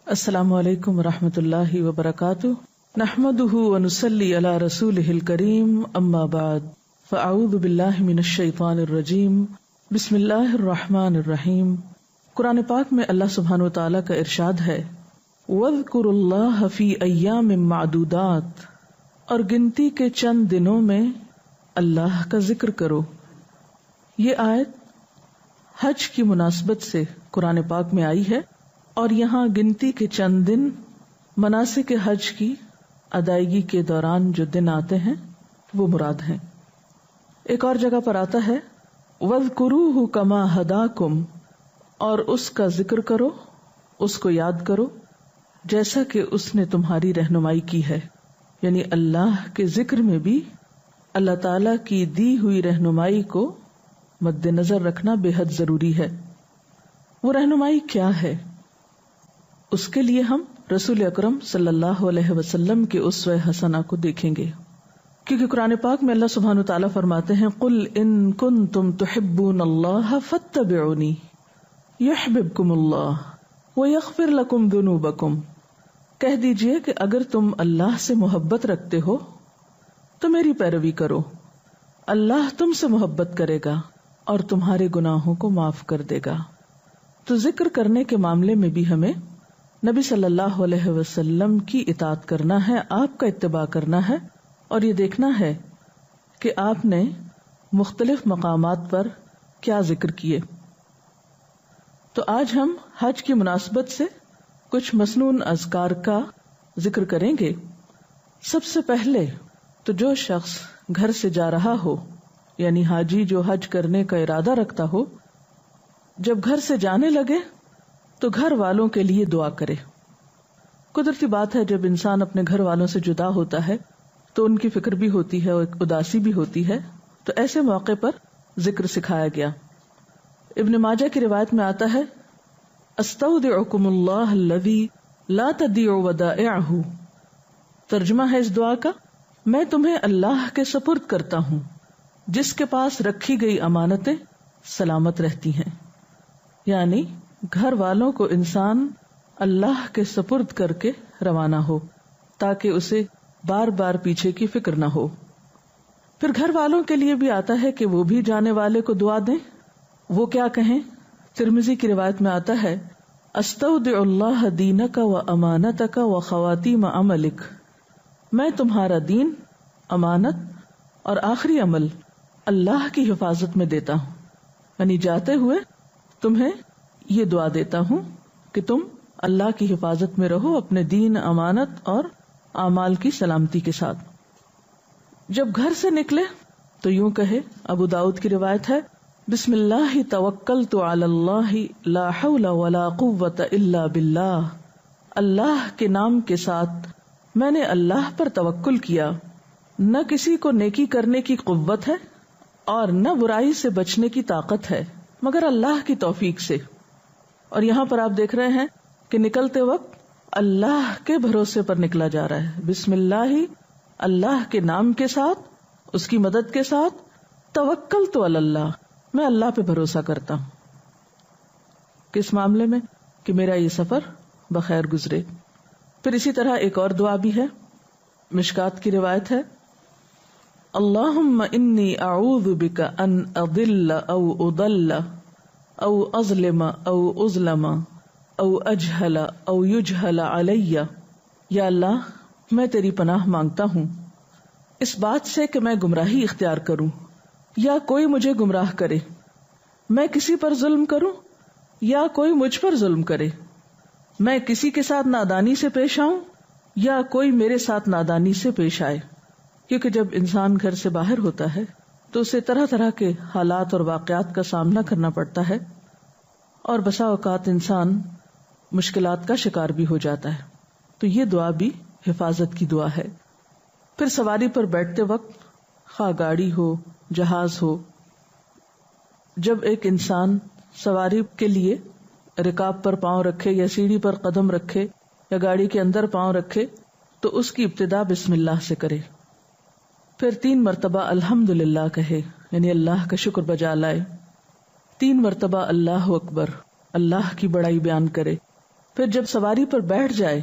السلام علیکم ورحمۃ اللہ وبرکاتہ، نحمده ونصلی علی رسولہ الکریم، اما بعد فاعوذ باللہ من الشیطان الرجیم، بسم اللہ الرحمن الرحیم۔ قرآن پاک میں اللہ سبحانہ وتعالی کا ارشاد ہے، وَاذْكُرُوا اللَّهَ فِي أَيَّامٍ مَّعْدُودَاتٍ، اور گنتی کے چند دنوں میں اللہ کا ذکر کرو۔ یہ آیت حج کی مناسبت سے قرآن پاک میں آئی ہے، اور یہاں گنتی کے چند دن مناسک حج کی ادائیگی کے دوران جو دن آتے ہیں وہ مراد ہیں۔ ایک اور جگہ پر آتا ہے وَاذْكُرُوهُ كَمَا هَدَاكُمْ، اور اس کا ذکر کرو، اس کو یاد کرو جیسا کہ اس نے تمہاری رہنمائی کی ہے۔ یعنی اللہ کے ذکر میں بھی اللہ تعالی کی دی ہوئی رہنمائی کو مد نظر رکھنا بے حد ضروری ہے۔ وہ رہنمائی کیا ہے؟ اس کے لیے ہم رسول اکرم صلی اللہ علیہ وسلم کے اسوہ حسنہ کو دیکھیں گے، کیونکہ قرآن پاک میں اللہ سبحانہ وتعالی فرماتے ہیں قُلْ إِن كُنتُمْ تُحِبُّونَ اللَّهَ فَاتَّبِعُونِي يُحْبِبْكُمُ اللَّهُ وَيَغْفِرْ لَكُمْ ذُنُوبَكُمْ، کہہ دیجئے کہ اگر تم اللہ سے محبت رکھتے ہو تو میری پیروی کرو، اللہ تم سے محبت کرے گا اور تمہارے گناہوں کو معاف کر دے گا۔ تو ذکر کرنے کے معاملے میں بھی ہمیں نبی صلی اللہ علیہ وسلم کی اطاعت کرنا ہے، آپ کا اتباع کرنا ہے، اور یہ دیکھنا ہے کہ آپ نے مختلف مقامات پر کیا ذکر کیے۔ تو آج ہم حج کی مناسبت سے کچھ مسنون اذکار کا ذکر کریں گے۔ سب سے پہلے تو جو شخص گھر سے جا رہا ہو، یعنی حاجی جو حج کرنے کا ارادہ رکھتا ہو، جب گھر سے جانے لگے تو گھر والوں کے لیے دعا کرے۔ قدرتی بات ہے، جب انسان اپنے گھر والوں سے جدا ہوتا ہے تو ان کی فکر بھی ہوتی ہے اور ایک اداسی بھی ہوتی ہے، تو ایسے موقع پر ذکر سکھایا گیا۔ ابن ماجہ کی روایت میں آتا ہے استودعکم اللہ الذی لا تضیع ودائعہ، ترجمہ ہے اس دعا کا، میں تمہیں اللہ کے سپرد کرتا ہوں جس کے پاس رکھی گئی امانتیں سلامت رہتی ہیں۔ یعنی گھر والوں کو انسان اللہ کے سپرد کر کے روانہ ہو تاکہ اسے بار بار پیچھے کی فکر نہ ہو۔ پھر گھر والوں کے لیے بھی آتا ہے کہ وہ بھی جانے والے کو دعا دیں۔ وہ کیا کہیں؟ ترمذی کی روایت میں آتا ہے استودع اللہ دینک و امانتک و خواتیم عملک، میں تمہارا دین، امانت اور آخری عمل اللہ کی حفاظت میں دیتا ہوں۔ یعنی جاتے ہوئے تمہیں یہ دعا دیتا ہوں کہ تم اللہ کی حفاظت میں رہو، اپنے دین، امانت اور اعمال کی سلامتی کے ساتھ۔ جب گھر سے نکلے تو یوں کہے، ابو داؤد کی روایت ہے بسم اللہ توکلت علی اللہ لا حول ولا قوت الا باللہ، اللہ کے نام کے ساتھ میں نے اللہ پر توکل کیا، نہ کسی کو نیکی کرنے کی قوت ہے اور نہ برائی سے بچنے کی طاقت ہے مگر اللہ کی توفیق سے۔ اور یہاں پر آپ دیکھ رہے ہیں کہ نکلتے وقت اللہ کے بھروسے پر نکلا جا رہا ہے، بسم اللہ، اللہ کے نام کے ساتھ، اس کی مدد کے ساتھ، توکلت علی اللہ، میں اللہ پہ بھروسہ کرتا ہوں۔ کس معاملے میں؟ کہ میرا یہ سفر بخیر گزرے۔ پھر اسی طرح ایک اور دعا بھی ہے، مشکات کی روایت ہے اللہم انی اعوذ بک ان اضل او اضل او اظلم او اظلم او اجہل او یجہل علی، یا اللہ میں تیری پناہ مانگتا ہوں اس بات سے کہ میں گمراہی اختیار کروں یا کوئی مجھے گمراہ کرے، میں کسی پر ظلم کروں یا کوئی مجھ پر ظلم کرے، میں کسی کے ساتھ نادانی سے پیش آؤں یا کوئی میرے ساتھ نادانی سے پیش آئے۔ کیونکہ جب انسان گھر سے باہر ہوتا ہے تو اسے طرح طرح کے حالات اور واقعات کا سامنا کرنا پڑتا ہے، اور بسا اوقات انسان مشکلات کا شکار بھی ہو جاتا ہے۔ تو یہ دعا بھی حفاظت کی دعا ہے۔ پھر سواری پر بیٹھتے وقت، خواہ گاڑی ہو، جہاز ہو، جب ایک انسان سواری کے لیے رکاب پر پاؤں رکھے یا سیڑھی پر قدم رکھے یا گاڑی کے اندر پاؤں رکھے تو اس کی ابتدا بسم اللہ سے کرے۔ پھر 3 مرتبہ الحمدللہ کہے، یعنی اللہ کا شکر بجا لائے۔ 3 مرتبہ اللہ اکبر، اللہ کی بڑائی بیان کرے۔ پھر جب سواری پر بیٹھ جائے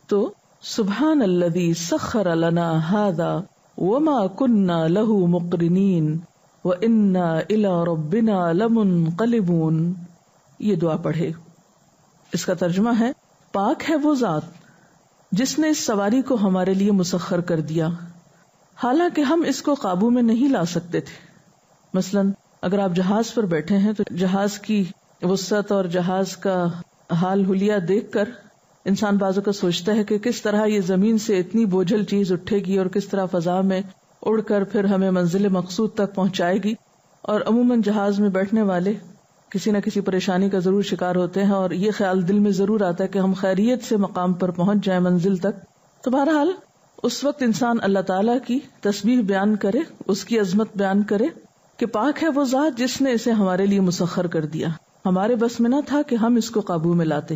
تو سبحان الذی سخر لنا ھذا وما كنا له مقرنین وإنا إلى ربنا لمنقلبون، یہ دعا پڑھے۔ اس کا ترجمہ ہے، پاک ہے وہ ذات جس نے اس سواری کو ہمارے لیے مسخر کر دیا، حالانکہ ہم اس کو قابو میں نہیں لا سکتے تھے۔ مثلا اگر آپ جہاز پر بیٹھے ہیں تو جہاز کی وسعت اور جہاز کا حال حلیہ دیکھ کر انسان بعض اوقات سوچتا ہے کہ کس طرح یہ زمین سے اتنی بوجھل چیز اٹھے گی اور کس طرح فضا میں اڑ کر پھر ہمیں منزل مقصود تک پہنچائے گی۔ اور عموماً جہاز میں بیٹھنے والے کسی نہ کسی پریشانی کا ضرور شکار ہوتے ہیں، اور یہ خیال دل میں ضرور آتا ہے کہ ہم خیریت سے مقام پر پہنچ جائیں، منزل تک۔ تو بہرحال اس وقت انسان اللہ تعالیٰ کی تسبیح بیان کرے، اس کی عظمت بیان کرے کہ پاک ہے وہ ذات جس نے اسے ہمارے لیے مسخر کر دیا، ہمارے بس میں نہ تھا کہ ہم اس کو قابو میں لاتے،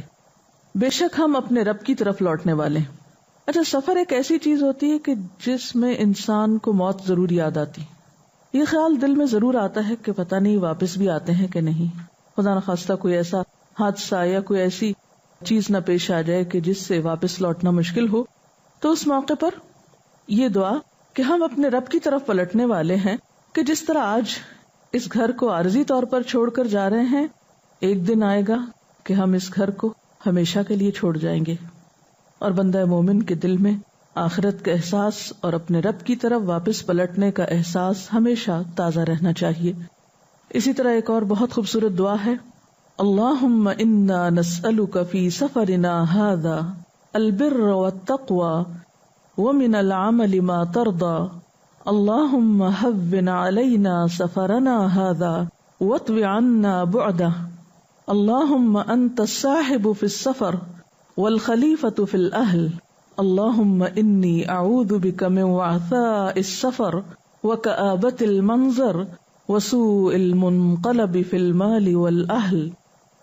بے شک ہم اپنے رب کی طرف لوٹنے والے۔ اچھا، سفر ایک ایسی چیز ہوتی ہے کہ جس میں انسان کو موت ضرور یاد آتی، یہ خیال دل میں ضرور آتا ہے کہ پتہ نہیں واپس بھی آتے ہیں کہ نہیں، خدا نخواستہ کوئی ایسا حادثہ یا کوئی ایسی چیز نہ پیش آ جائے کہ جس سے واپس لوٹنا مشکل ہو۔ تو اس موقع پر یہ دعا کہ ہم اپنے رب کی طرف پلٹنے والے ہیں، کہ جس طرح آج اس گھر کو عارضی طور پر چھوڑ کر جا رہے ہیں، ایک دن آئے گا کہ ہم اس گھر کو ہمیشہ کے لیے چھوڑ جائیں گے، اور بندہ مومن کے دل میں آخرت کا احساس اور اپنے رب کی طرف واپس پلٹنے کا احساس ہمیشہ تازہ رہنا چاہیے۔ اسی طرح ایک اور بہت خوبصورت دعا ہے، اللہم انا نسألک فی سفرنا ھذا البر والتقوى ومن العمل ما ترضى اللہم ہون علینا سفرنا ھذا واطو عنا بعدہ اللہم انت الصاحب فی السفر والخلیفۃ فی الاہل اللہم انی اعوذ بک من وعثاء السفر وکآبۃ المنظر وسوء المنقلب فی المال والاہل۔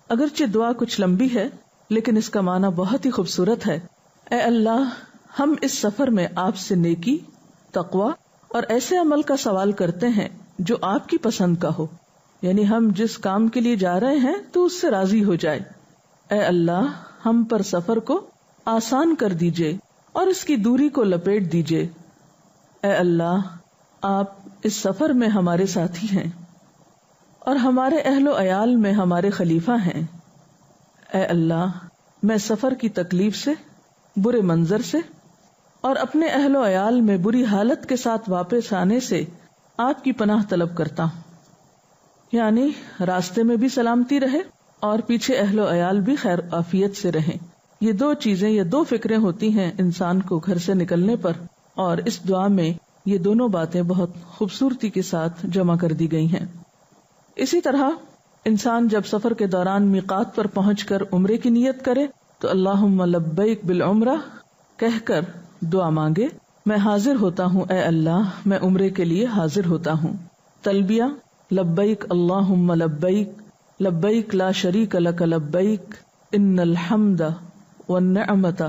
اگرچہ دعا کچھ لمبی ہے لیکن اس کا معنی بہت ہی خوبصورت ہے۔ اے اللہ، ہم اس سفر میں آپ سے نیکی، تقوی اور ایسے عمل کا سوال کرتے ہیں جو آپ کی پسند کا ہو، یعنی ہم جس کام کے لیے جا رہے ہیں تو اس سے راضی ہو جائے۔ اے اللہ، ہم پر سفر کو آسان کر دیجئے اور اس کی دوری کو لپیٹ دیجئے۔ اے اللہ، آپ اس سفر میں ہمارے ساتھی ہیں اور ہمارے اہل و عیال میں ہمارے خلیفہ ہیں۔ اے اللہ، میں سفر کی تکلیف سے، برے منظر سے اور اپنے اہل و عیال میں بری حالت کے ساتھ واپس آنے سے آپ کی پناہ طلب کرتا ہوں، یعنی راستے میں بھی سلامتی رہے اور پیچھے اہل و عیال بھی خیر عافیت سے رہیں۔ یہ دو چیزیں، یہ دو فکریں ہوتی ہیں انسان کو گھر سے نکلنے پر، اور اس دعا میں یہ دونوں باتیں بہت خوبصورتی کے ساتھ جمع کر دی گئی ہیں۔ اسی طرح انسان جب سفر کے دوران میقات پر پہنچ کر عمرے کی نیت کرے تو اللہم لبیک بالعمرہ کہہ کر دعا مانگے، میں حاضر ہوتا ہوں اے اللہ، میں عمرے کے لیے حاضر ہوتا ہوں۔ تلبیہ، لبیک اللہم لبیک، لبیک لا شریک لک لبیک، ان الحمد والنعمت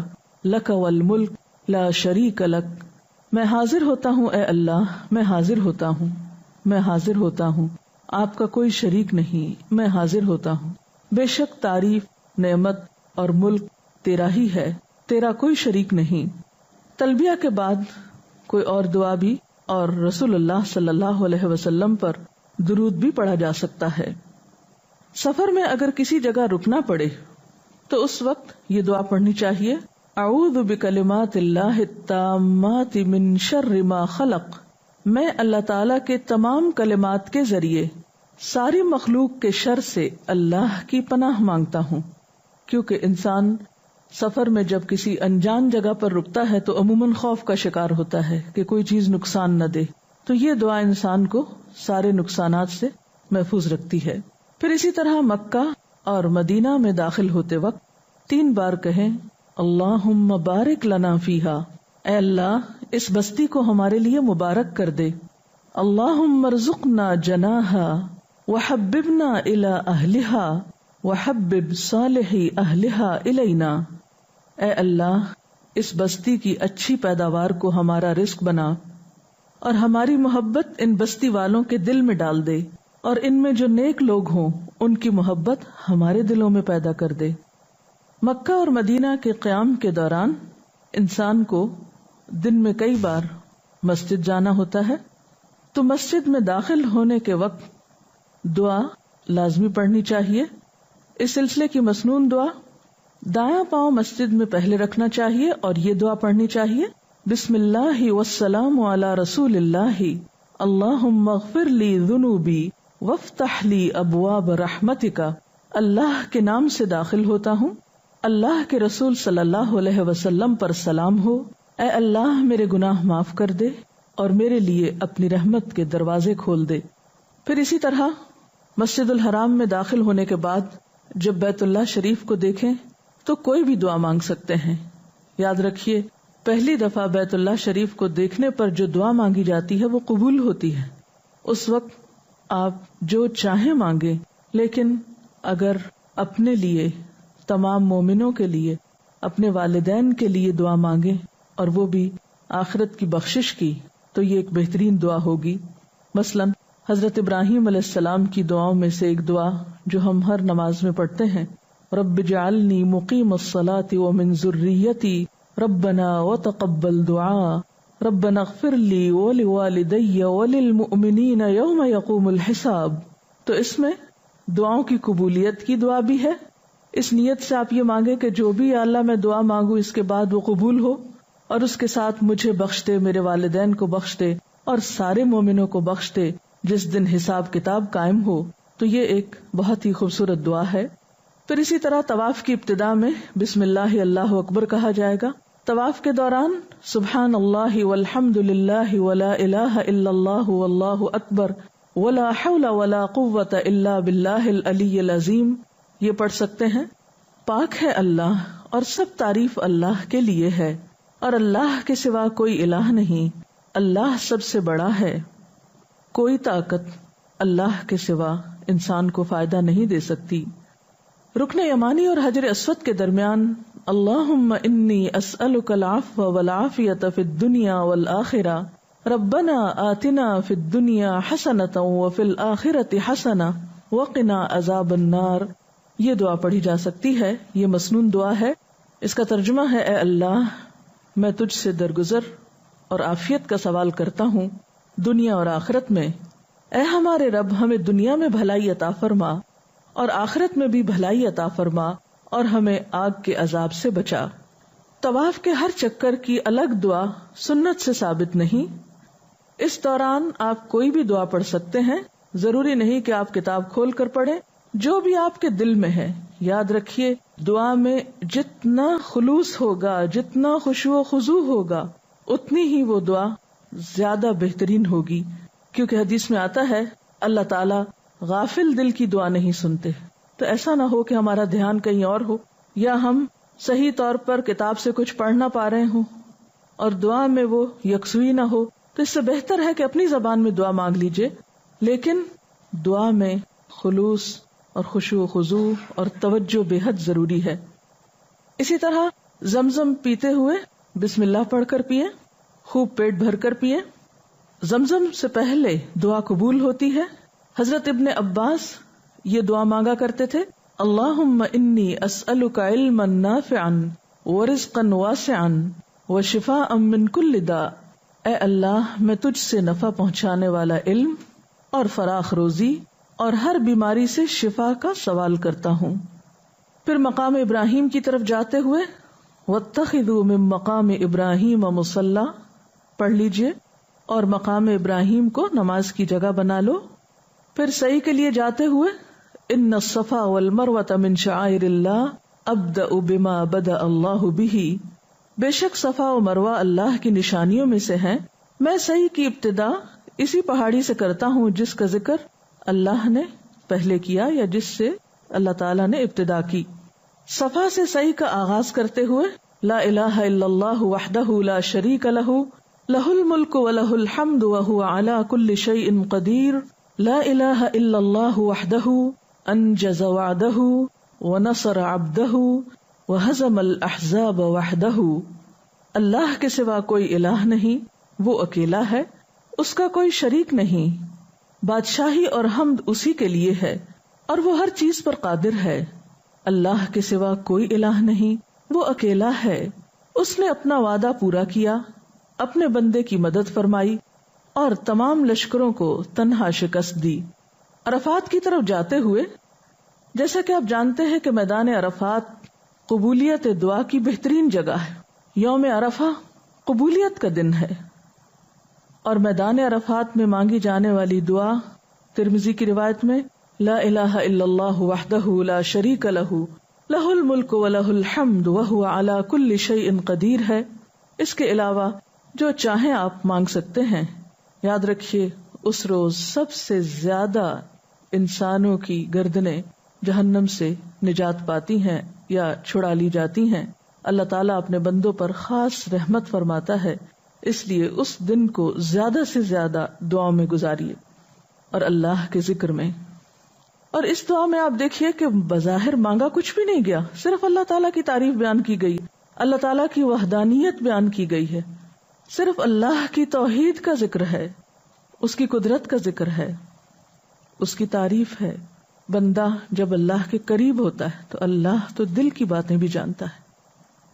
لک والملک لا شریک لک۔ میں حاضر ہوتا ہوں اے اللہ، میں حاضر ہوتا ہوں، میں حاضر ہوتا ہوں، آپ کا کوئی شریک نہیں، میں حاضر ہوتا ہوں، بے شک تعریف، نعمت اور ملک تیرا ہی ہے، تیرا کوئی شریک نہیں۔ تلبیہ کے بعد کوئی اور دعا بھی اور رسول اللہ صلی اللہ علیہ وسلم پر درود بھی پڑھا جا سکتا ہے۔ سفر میں اگر کسی جگہ رکنا پڑے تو اس وقت یہ دعا پڑھنی چاہیے، اعوذ بکلمات اللہ التامات من شر ما خلق، میں اللہ تعالیٰ کے تمام کلمات کے ذریعے ساری مخلوق کے شر سے اللہ کی پناہ مانگتا ہوں۔ کیونکہ انسان سفر میں جب کسی انجان جگہ پر رکتا ہے تو عموماً خوف کا شکار ہوتا ہے کہ کوئی چیز نقصان نہ دے، تو یہ دعا انسان کو سارے نقصانات سے محفوظ رکھتی ہے۔ پھر اسی طرح مکہ اور مدینہ میں داخل ہوتے وقت 3 بار کہیں، اللہم بارک لنا فیہا، اے اللہ اس بستی کو ہمارے لیے مبارک کر دے۔ اللہم ارزقنا جناہا وحببنا الی اہلہا وحبب صالحی اہلہا الینا، اے اللہ اس بستی کی اچھی پیداوار کو ہمارا رزق بنا اور ہماری محبت ان بستی والوں کے دل میں ڈال دے، اور ان میں جو نیک لوگ ہوں ان کی محبت ہمارے دلوں میں پیدا کر دے۔ مکہ اور مدینہ کے قیام کے دوران انسان کو دن میں کئی بار مسجد جانا ہوتا ہے، تو مسجد میں داخل ہونے کے وقت دعا لازمی پڑھنی چاہیے۔ اس سلسلے کی مسنون دعا، دایاں پاؤں مسجد میں پہلے رکھنا چاہیے اور یہ دعا پڑھنی چاہیے، بسم اللہ والسلام علی رسول اللہ، اللہم اغفر لی ذنوبی وافتح لی ابواب رحمتک۔ اللہ کے نام سے داخل ہوتا ہوں، اللہ کے رسول صلی اللہ علیہ وسلم پر سلام ہو، اے اللہ میرے گناہ معاف کر دے اور میرے لیے اپنی رحمت کے دروازے کھول دے۔ پھر اسی طرح مسجد الحرام میں داخل ہونے کے بعد جب بیت اللہ شریف کو دیکھیں تو کوئی بھی دعا مانگ سکتے ہیں۔ یاد رکھیے، پہلی دفعہ بیت اللہ شریف کو دیکھنے پر جو دعا مانگی جاتی ہے وہ قبول ہوتی ہے۔ اس وقت آپ جو چاہیں مانگیں، لیکن اگر اپنے لیے، تمام مومنوں کے لیے، اپنے والدین کے لیے دعا مانگیں اور وہ بھی آخرت کی بخشش کی، تو یہ ایک بہترین دعا ہوگی۔ مثلا حضرت ابراہیم علیہ السلام کی دعاؤں میں سے ایک دعا جو ہم ہر نماز میں پڑھتے ہیں، رب اجعلنی مقیم الصلاۃ ومن ذریتی ربنا وتقبل دعاء ربنا اغفر لی ولوالدی وللمؤمنین یوم یقوم الحساب۔ تو اس میں دعاؤں کی قبولیت کی دعا بھی ہے، اس نیت سے آپ یہ مانگے کہ جو بھی یا اللہ میں دعا مانگوں اس کے بعد وہ قبول ہو، اور اس کے ساتھ مجھے بخش دے، میرے والدین کو بخش دے اور سارے مومنوں کو بخش دے جس دن حساب کتاب قائم ہو۔ تو یہ ایک بہت ہی خوبصورت دعا ہے۔ پھر اسی طرح طواف کی ابتدا میں بسم اللہ اللہ اکبر کہا جائے گا۔ طواف کے دوران سبحان اللہ والحمد للہ ولا الہ الا اللہ واللہ اکبر ولا حول ولا قوت الا باللہ العلی العظیم یہ پڑھ سکتے ہیں۔ پاک ہے اللہ اور سب تعریف اللہ کے لیے ہے، اور اللہ کے سوا کوئی الہ نہیں، اللہ سب سے بڑا ہے، کوئی طاقت اللہ کے سوا انسان کو فائدہ نہیں دے سکتی۔ رکن یمانی اور حجر اسود کے درمیان اللہم انی اسألک العفو والعافیۃ فی الدنیا والآخرہ ربنا آتنا فی الدنیا حسنۃ وفی الآخرۃ حسنہ وقنا عذاب النار۔ یہ دعا پڑھی جا سکتی ہے، یہ مسنون دعا ہے۔ اس کا ترجمہ ہے، اے اللہ میں تجھ سے درگزر اور عافیت کا سوال کرتا ہوں دنیا اور آخرت میں۔ اے ہمارے رب ہمیں دنیا میں بھلائی عطا فرما اور آخرت میں بھی بھلائی عطا فرما اور ہمیں آگ کے عذاب سے بچا۔ طواف کے ہر چکر کی الگ دعا سنت سے ثابت نہیں، اس دوران آپ کوئی بھی دعا پڑھ سکتے ہیں، ضروری نہیں کہ آپ کتاب کھول کر پڑھیں، جو بھی آپ کے دل میں ہے۔ یاد رکھیے، دعا میں جتنا خلوص ہوگا، جتنا خشوع و خضوع ہوگا، اتنی ہی وہ دعا زیادہ بہترین ہوگی، کیونکہ حدیث میں آتا ہے اللہ تعالیٰ غافل دل کی دعا نہیں سنتے۔ تو ایسا نہ ہو کہ ہمارا دھیان کہیں اور ہو، یا ہم صحیح طور پر کتاب سے کچھ پڑھ نہ پا رہے ہوں اور دعا میں وہ یکسوئی نہ ہو۔ تو اس سے بہتر ہے کہ اپنی زبان میں دعا مانگ لیجئے، لیکن دعا میں خلوص اور خشوع و خضوع اور توجہ بے حد ضروری ہے۔ اسی طرح زمزم پیتے ہوئے بسم اللہ پڑھ کر پیئے، خوب پیٹ بھر کر پیئے۔ زمزم سے پہلے دعا قبول ہوتی ہے۔ حضرت ابن عباس یہ دعا مانگا کرتے تھے، اللہم انی اسألک علما نافعا ورزقا واسعا وشفاء من کل داء۔ اے اللہ میں تجھ سے نفع پہنچانے والا علم اور فراخ روزی اور ہر بیماری سے شفا کا سوال کرتا ہوں۔ پھر مقام ابراہیم کی طرف جاتے ہوئے واتخذوا من مقام ابراہیم مصلی پڑھ لیجئے اور مقام ابراہیم کو نماز کی جگہ بنا لو۔ پھر سعی کے لیے جاتے ہوئے ان الصفا والمروۃ من شعائر اللہ ابدأ بما بدأ اللہ بہ۔ بے شک صفا و مروہ اللہ کی نشانیوں میں سے ہیں، میں سعی کی ابتدا اسی پہاڑی سے کرتا ہوں جس کا ذکر اللہ نے پہلے کیا یا جس سے اللہ تعالیٰ نے ابتدا کی۔ صفا سے سعی کا آغاز کرتے ہوئے لا الہ الا اللہ وحدہ لا شریک لہ لہ الملک ولہ الحمد وہو علی کل شیء قدیر لا الہ الا اللہ وحدہ انجز وعدہ ونصر عبدہ وہزم الاحزاب وحدہ۔ اللہ کے سوا کوئی الہ نہیں، وہ اکیلا ہے، اس کا کوئی شریک نہیں، بادشاہی اور حمد اسی کے لیے ہے اور وہ ہر چیز پر قادر ہے۔ اللہ کے سوا کوئی الہ نہیں، وہ اکیلا ہے، اس نے اپنا وعدہ پورا کیا، اپنے بندے کی مدد فرمائی اور تمام لشکروں کو تنہا شکست دی۔ عرفات کی طرف جاتے ہوئے، جیسا کہ آپ جانتے ہیں کہ میدان عرفات قبولیت دعا کی بہترین جگہ ہے۔ یوم عرفہ قبولیت کا دن ہے، اور میدان عرفات میں مانگی جانے والی دعا ترمذی کی روایت میں لا الہ الا اللہ وحدہ لا شریک لہ لہ الملک ولہ الحمد وہو علی کل شیء قدیر ہے۔ اس کے علاوہ جو چاہیں آپ مانگ سکتے ہیں۔ یاد رکھیے اس روز سب سے زیادہ انسانوں کی گردنیں جہنم سے نجات پاتی ہیں یا چھڑا لی جاتی ہیں۔ اللہ تعالیٰ اپنے بندوں پر خاص رحمت فرماتا ہے، اس لیے اس دن کو زیادہ سے زیادہ دعاؤں میں گزاریے اور اللہ کے ذکر میں۔ اور اس دعا میں آپ دیکھیے کہ بظاہر مانگا کچھ بھی نہیں گیا، صرف اللہ تعالیٰ کی تعریف بیان کی گئی، اللہ تعالیٰ کی وحدانیت بیان کی گئی ہے، صرف اللہ کی توحید کا ذکر ہے، اس کی قدرت کا ذکر ہے، اس کی تعریف ہے۔ بندہ جب اللہ کے قریب ہوتا ہے تو اللہ تو دل کی باتیں بھی جانتا ہے۔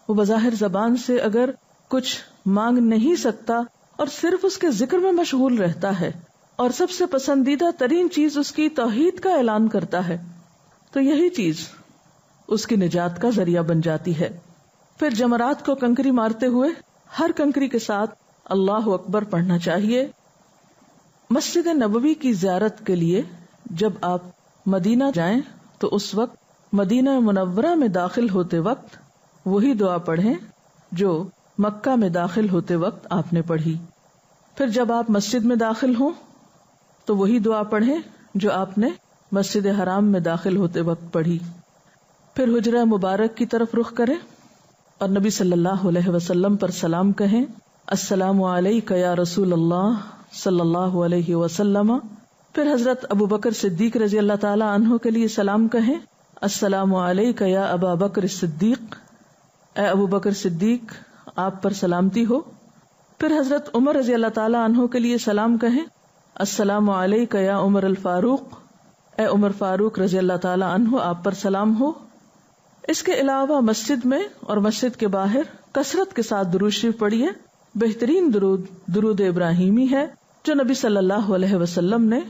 وہ بظاہر زبان سے اگر کچھ مانگ نہیں سکتا اور صرف اس کے ذکر میں مشغول رہتا ہے اور سب سے پسندیدہ ترین چیز اس کی توحید کا اعلان کرتا ہے تو یہی چیز اس کی نجات کا ذریعہ بن جاتی ہے۔ پھر جمرات کو کنکری مارتے ہوئے ہر کنکری کے ساتھ اللہ اکبر پڑھنا چاہیے۔ مسجد نبوی کی زیارت کے لیے جب آپ مدینہ جائیں تو اس وقت مدینہ منورہ میں داخل ہوتے وقت وہی دعا پڑھیں جو مکہ میں داخل ہوتے وقت آپ نے پڑھی۔ پھر جب آپ مسجد میں داخل ہوں تو وہی دعا پڑھیں جو آپ نے مسجد حرام میں داخل ہوتے وقت پڑھی۔ پھر حجرہ مبارک کی طرف رخ کریں اور نبی صلی اللہ علیہ وسلم پر سلام کہیں، السلام علیک یا رسول اللہ صلی اللہ علیہ وسلم۔ پھر حضرت ابو بکر صدیق رضی اللہ تعالی عنہ کے لیے سلام کہیں، السلام علیک یا ابا بکر صدیق، اے ابو بکر صدیق آپ پر سلامتی ہو۔ پھر حضرت عمر رضی اللہ تعالی عنہ کے لیے سلام کہیں، السلام علیک یا عمر الفاروق، اے عمر فاروق رضی اللہ تعالی عنہ آپ پر سلام ہو۔ اس کے علاوہ مسجد میں اور مسجد کے باہر کثرت کے ساتھ درود شریف پڑھیے۔ بہترین درود درود ابراہیمی ہے جو نبی صلی اللہ علیہ وسلم نے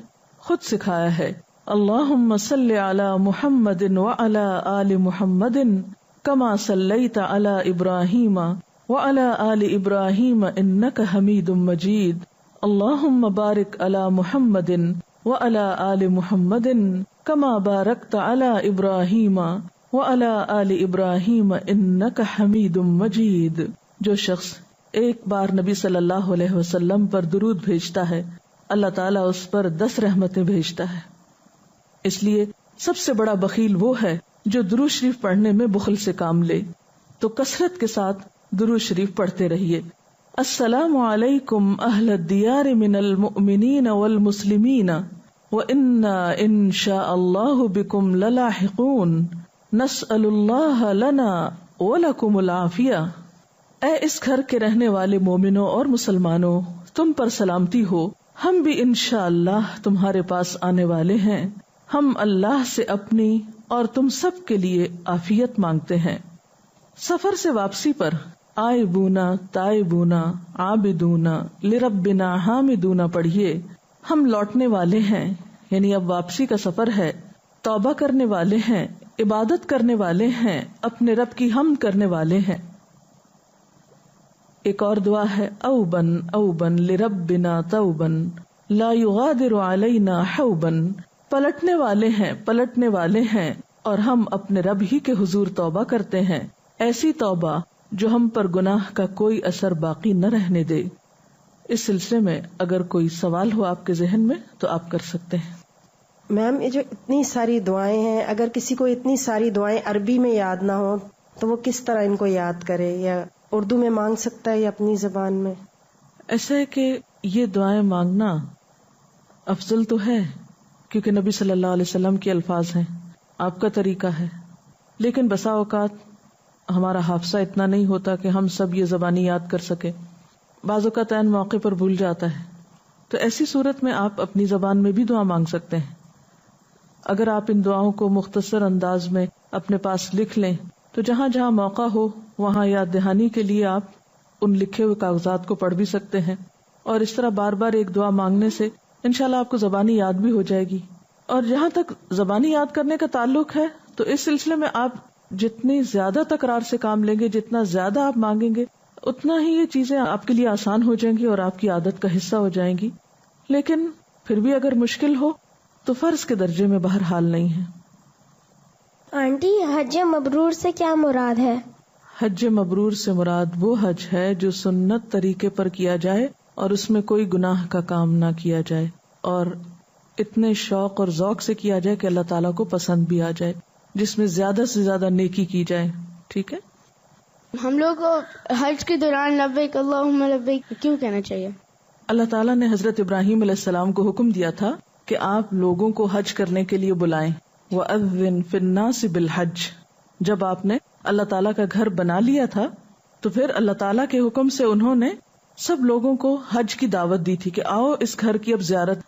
خود سکھایا ہے۔ اللہم صلی علی محمد وعلی آل محمد کما صلیت علی ابراہیم وعلی آل ابراہیم انک حمید مجید۔ اللہم بارک علی محمد وعلی آل محمد کما بارکت علی ابراہیم وعلی آل ابراہیم انک حمید مجید۔ جو شخص ایک بار نبی صلی اللہ علیہ وسلم پر درود بھیجتا ہے اللہ تعالیٰ اس پر 10 رحمتیں بھیجتا ہے۔ اس لیے سب سے بڑا بخیل وہ ہے جو درود شریف پڑھنے میں بخل سے کام لے، تو کثرت کے ساتھ درود شریف پڑھتے رہیے۔ السلام علیکم اہل الدیار من المؤمنین والمسلمین وإنا ان شاء اللہ بکم للاحقون نسأل اللہ لنا ولکم العافیہ۔ اے اس گھر کے رہنے والے مومنوں اور مسلمانوں، تم پر سلامتی ہو، ہم بھی انشاءاللہ تمہارے پاس آنے والے ہیں، ہم اللہ سے اپنی اور تم سب کے لیے عافیت مانگتے ہیں۔ سفر سے واپسی پر آئبونا تائبونا عابدونا لربنا حامدونا پڑھیے۔ ہم لوٹنے والے ہیں، یعنی اب واپسی کا سفر ہے، توبہ کرنے والے ہیں، عبادت کرنے والے ہیں، اپنے رب کی حمد کرنے والے ہیں۔ ایک اور دعا ہے، اوبن اوبن لربنا توبن لا یغادر علینا حوبن۔ پلٹنے والے ہیں، پلٹنے والے ہیں، اور ہم اپنے رب ہی کے حضور توبہ کرتے ہیں، ایسی توبہ جو ہم پر گناہ کا کوئی اثر باقی نہ رہنے دے۔ اس سلسلے میں اگر کوئی سوال ہو آپ کے ذہن میں تو آپ کر سکتے ہیں۔ میم یہ جو اتنی ساری دعائیں ہیں، اگر کسی کو اتنی ساری دعائیں عربی میں یاد نہ ہو تو وہ کس طرح ان کو یاد کرے، یا اردو میں مانگ سکتا ہے یا اپنی زبان میں؟ ایسا ہے کہ یہ دعائیں مانگنا افضل تو ہے کیونکہ نبی صلی اللہ علیہ وسلم کے الفاظ ہیں، آپ کا طریقہ ہے، لیکن بسا اوقات ہمارا حافظہ اتنا نہیں ہوتا کہ ہم سب یہ زبانی یاد کر سکے، بعض اوقات عین موقع پر بھول جاتا ہے، تو ایسی صورت میں آپ اپنی زبان میں بھی دعا مانگ سکتے ہیں۔ اگر آپ ان دعاؤں کو مختصر انداز میں اپنے پاس لکھ لیں، تو جہاں جہاں موقع ہو وہاں یاد دہانی کے لیے آپ ان لکھے ہوئے کاغذات کو پڑھ بھی سکتے ہیں، اور اس طرح بار بار ایک دعا مانگنے سے انشاءاللہ آپ کو زبانی یاد بھی ہو جائے گی. اور جہاں تک زبانی یاد کرنے کا تعلق ہے تو اس سلسلے میں آپ جتنی زیادہ تکرار سے کام لیں گے، جتنا زیادہ آپ مانگیں گے، اتنا ہی یہ چیزیں آپ کے لیے آسان ہو جائیں گی اور آپ کی عادت کا حصہ ہو جائیں گی. لیکن پھر بھی اگر مشکل ہو تو فرض کے درجے میں بہرحال نہیں ہے. آنٹی، حج مبرور سے کیا مراد ہے؟ حج مبرور سے مراد وہ حج ہے جو سنت طریقے پر کیا جائے اور اس میں کوئی گناہ کا کام نہ کیا جائے، اور اتنے شوق اور ذوق سے کیا جائے کہ اللہ تعالیٰ کو پسند بھی آ جائے، جس میں زیادہ سے زیادہ نیکی کی جائے. ٹھیک ہے؟ ہم لوگ کو حج کے دوران لبیک اللہم لبیک کیوں کہنا چاہیے؟ اللہ تعالیٰ نے حضرت ابراہیم علیہ السلام کو حکم دیا تھا کہ آپ لوگوں کو حج کرنے کے لیے بلائیں. وَأَذِّن فِي النَّاسِ بِالْحَجِّ. جب آپ نے اللہ تعالیٰ کا گھر بنا لیا تھا تو پھر اللہ تعالیٰ کے حکم سے انہوں نے سب لوگوں کو حج کی دعوت دی تھی کہ آؤ اس گھر کی اب زیارت.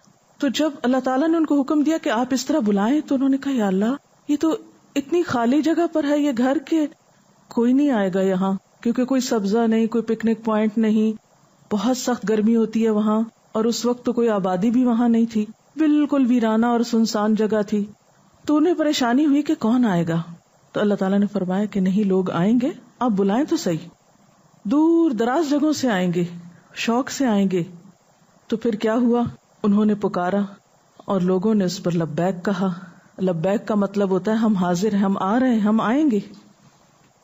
تو جب اللہ تعالیٰ نے ان کو حکم دیا کہ آپ اس طرح بلائیں تو انہوں نے کہا یا اللہ، یہ تو اتنی خالی جگہ پر ہے یہ گھر کہ کوئی نہیں آئے گا یہاں، کیونکہ کوئی سبزہ نہیں، کوئی پکنک پوائنٹ نہیں، بہت سخت گرمی ہوتی ہے وہاں، اور اس وقت تو کوئی آبادی بھی وہاں نہیں تھی، بالکل ویرانہ اور سنسان جگہ تھی. تو انہیں پریشانی ہوئی کہ کون آئے گا. تو اللہ تعالیٰ نے فرمایا کہ نہیں، لوگ آئیں گے، آپ بلائیں تو صحیح. دور دراز جگہوں سے آئیں گے، شوق سے آئیں گے. تو پھر کیا ہوا؟ انہوں نے پکارا اور لوگوں نے اس پر لبیک کہا. لبیک کا مطلب ہوتا ہے ہم حاضر ہیں، ہم آ رہے ہیں، ہم آئیں گے.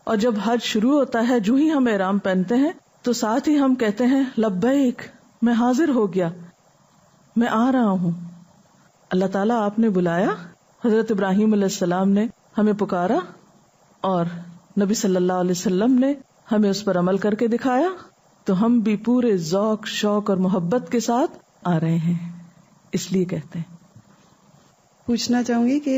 اور جب حج شروع ہوتا ہے، جو ہی ہم احرام پہنتے ہیں تو ساتھ ہی ہم کہتے ہیں لبیک، میں حاضر ہو گیا، میں آ رہا ہوں. اللہ تعالیٰ آپ نے بلایا، حضرت ابراہیم علیہ السلام نے ہمیں پکارا، اور نبی صلی اللہ علیہ وسلم نے ہمیں اس پر عمل کر کے دکھایا، تو ہم بھی پورے ذوق، شوق اور محبت کے ساتھ آ رہے ہیں. اس لیے کہتے ہیں. پوچھنا چاہوں گی کہ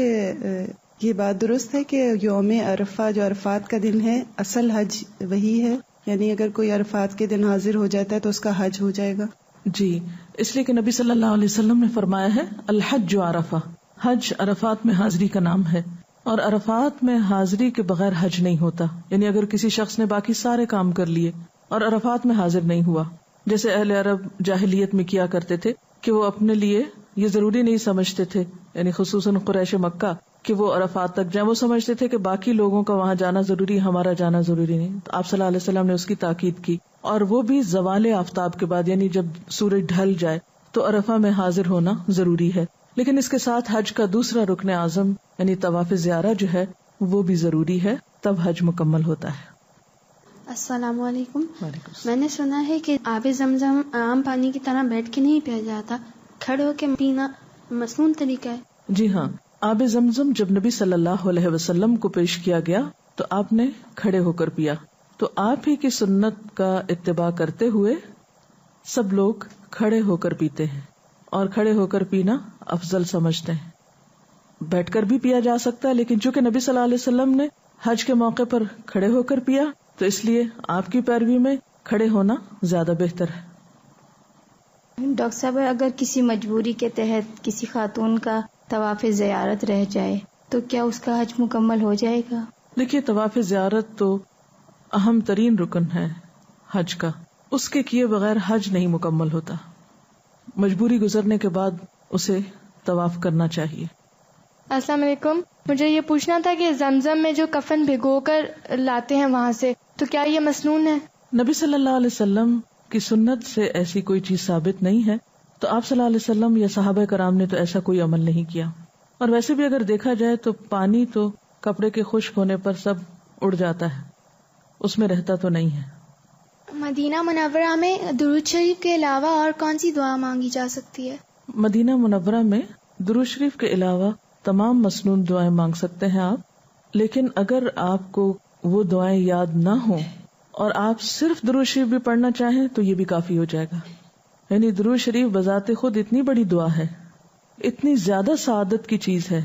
یہ بات درست ہے کہ یوم عرفہ جو عرفات کا دن ہے، اصل حج وہی ہے؟ یعنی اگر کوئی عرفات کے دن حاضر ہو جاتا ہے تو اس کا حج ہو جائے گا؟ جی، اس لیے کہ نبی صلی اللہ علیہ وسلم نے فرمایا ہے الحج عرفہ، حج عرفات میں حاضری کا نام ہے، اور عرفات میں حاضری کے بغیر حج نہیں ہوتا. یعنی اگر کسی شخص نے باقی سارے کام کر لیے اور عرفات میں حاضر نہیں ہوا، جیسے اہل عرب جاہلیت میں کیا کرتے تھے کہ وہ اپنے لیے یہ ضروری نہیں سمجھتے تھے، یعنی خصوصاً قریش مکہ، کہ وہ عرفات تک جائیں. وہ سمجھتے تھے کہ باقی لوگوں کا وہاں جانا ضروری، ہمارا جانا ضروری نہیں. تو آپ صلی اللہ علیہ وسلم نے اس کی تاکید کی، اور وہ بھی زوال آفتاب کے بعد، یعنی جب سورج ڈھل جائے تو عرفہ میں حاضر ہونا ضروری ہے. لیکن اس کے ساتھ حج کا دوسرا رکن اعظم یعنی طواف زیارہ جو ہے وہ بھی ضروری ہے، تب حج مکمل ہوتا ہے. السلام علیکم. وعلیکم السلام. میں نے سنا ہے کہ آب زمزم عام پانی کی طرح بیٹھ کے نہیں پیا جاتا، کھڑے ہو کے پینا مسنون طریقہ ہے. جی ہاں، آب زمزم جب نبی صلی اللہ علیہ وسلم کو پیش کیا گیا تو آپ نے کھڑے ہو کر پیا. تو آپ ہی کی سنت کا اتباع کرتے ہوئے سب لوگ کھڑے ہو کر پیتے ہیں، اور کھڑے ہو کر پینا افضل سمجھتے ہیں. بیٹھ کر بھی پیا جا سکتا ہے، لیکن چونکہ نبی صلی اللہ علیہ وسلم نے حج کے موقع پر کھڑے ہو کر پیا تو اس لیے آپ کی پیروی میں کھڑے ہونا زیادہ بہتر ہے. ڈاکٹر صاحب، اگر کسی مجبوری کے تحت کسی خاتون کا طواف زیارت رہ جائے تو کیا اس کا حج مکمل ہو جائے گا؟ دیکھیے، طواف زیارت تو اہم ترین رکن ہے حج کا، اس کے کیے بغیر حج نہیں مکمل ہوتا. مجبوری گزرنے کے بعد اسے طواف کرنا چاہیے. السلام علیکم. مجھے یہ پوچھنا تھا کہ زمزم میں جو کفن بھگو کر لاتے ہیں وہاں سے، تو کیا یہ مسنون ہے؟ نبی صلی اللہ علیہ وسلم کی سنت سے ایسی کوئی چیز ثابت نہیں ہے، تو آپ صلی اللہ علیہ وسلم یا صحابہ کرام نے تو ایسا کوئی عمل نہیں کیا. اور ویسے بھی اگر دیکھا جائے تو پانی تو کپڑے کے خشک ہونے پر سب اڑ جاتا ہے، اس میں رہتا تو نہیں ہے. مدینہ منورہ میں درود شریف کے علاوہ اور کون سی دعا مانگی جا سکتی ہے؟ مدینہ منورہ میں درود شریف کے علاوہ تمام مسنون دعائیں مانگ سکتے ہیں آپ، لیکن اگر آپ کو وہ دعائیں یاد نہ ہوں اور آپ صرف درود شریف بھی پڑھنا چاہیں تو یہ بھی کافی ہو جائے گا. یعنی درود شریف بذات خود اتنی بڑی دعا ہے، اتنی زیادہ سعادت کی چیز ہے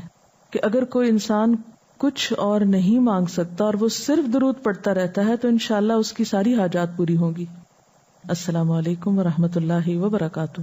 کہ اگر کوئی انسان کچھ اور نہیں مانگ سکتا اور وہ صرف درود پڑھتا رہتا ہے تو انشاءاللہ اس کی ساری حاجات پوری ہوں گی. السلام علیکم ورحمۃ اللہ وبرکاتہ.